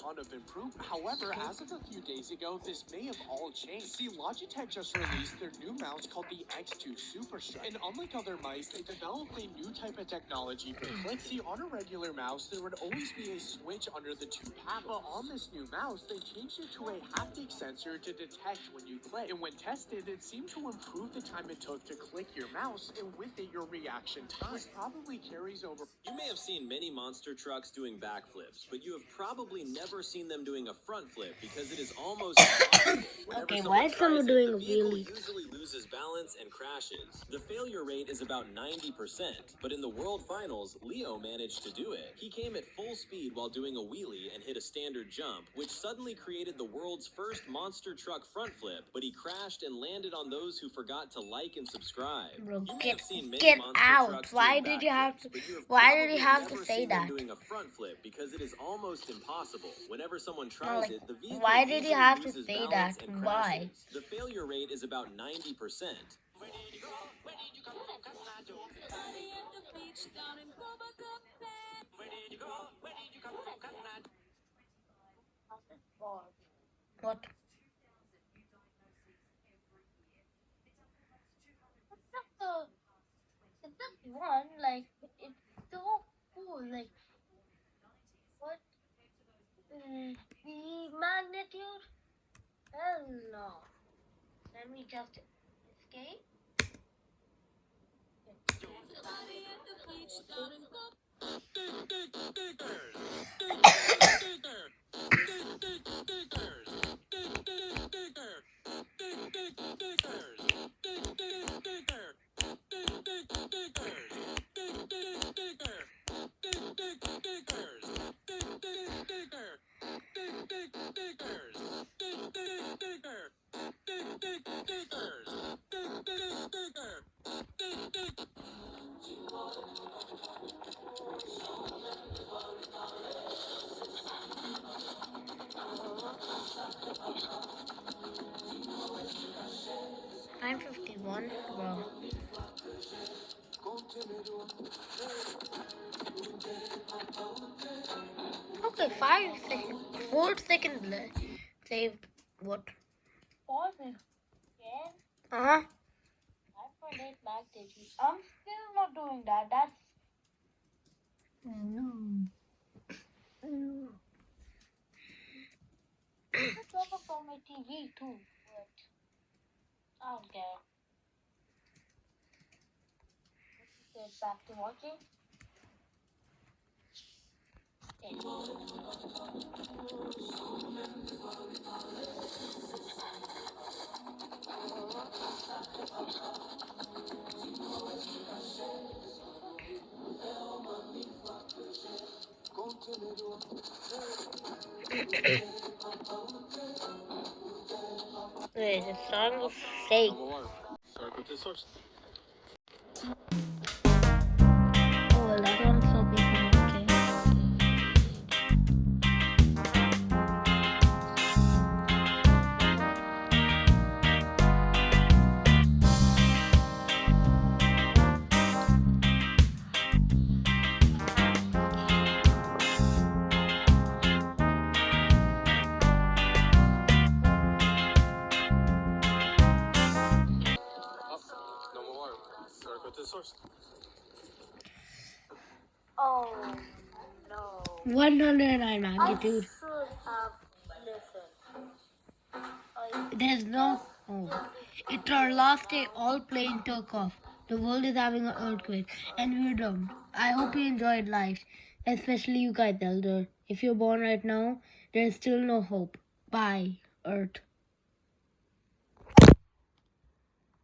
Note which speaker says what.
Speaker 1: ton of improvement. However, as of a few days ago, this may have all changed. See, Logitech just released their new mouse called the X2 Superstrike. And unlike other mice, they developed a new type of technology for click. See, on a regular mouse, there would always be a switch under the two paddles. But on this new mouse, they changed it to a haptic sensor to detect when you click. And when tested, it seemed to improve the time it took to click your mouse, and with it, your reaction time. This probably carries over.
Speaker 2: You may have seen many monster trucks doing backflips, but you have probably never seen them doing a front flip because it is almost impossible.
Speaker 3: Okay, why is someone doing a
Speaker 2: the vehicle
Speaker 3: wheelie?
Speaker 2: usually loses balance and crashes. The failure rate is about 90%, but in the World Finals, Leo managed to do it. He came at full speed while doing a wheelie and hit a standard jump, which suddenly created the world's first monster truck front flip, but he crashed and landed on those who forgot to like and subscribe.
Speaker 3: Bro,
Speaker 2: You may
Speaker 3: get
Speaker 2: have seen many
Speaker 3: get
Speaker 2: monster
Speaker 3: out.
Speaker 2: trucks
Speaker 3: Why
Speaker 2: doing
Speaker 3: did you have to?
Speaker 2: backflips, but you have
Speaker 3: Why did he
Speaker 2: probably
Speaker 3: have to
Speaker 2: never
Speaker 3: say
Speaker 2: seen them
Speaker 3: that?
Speaker 2: doing a front flip because it is almost impossible. Whenever someone
Speaker 3: No,
Speaker 2: tries
Speaker 3: like,
Speaker 2: it, the vehicle
Speaker 3: why did he
Speaker 2: usually
Speaker 3: have to
Speaker 2: loses
Speaker 3: say
Speaker 2: balance
Speaker 3: that?
Speaker 2: and
Speaker 3: Why?
Speaker 2: crashes. The failure rate is about 90%.
Speaker 3: What? It's just one, like, it's so cool, like, what? The magnitude? Hell no. Let me just escape. $9.51, bro. Okay, 5 seconds. 4 seconds left. Saved. What? Pause it. Yeah. Uh-huh. 5.8 lakh digits. I'm still not doing that. That's... No. It's over from my TV too, but I don't care. Let's get back to watching. Wait, the song is fake. Oh, that one's so big. Okay. Oh no. 109 magnitude. I should have listened. There's no hope. It's our last day. All plane took off. The world is having an earthquake, and we're doomed. I hope you enjoyed life, especially you guys, Elder. If you're born right now, there's still no hope. Bye, Earth.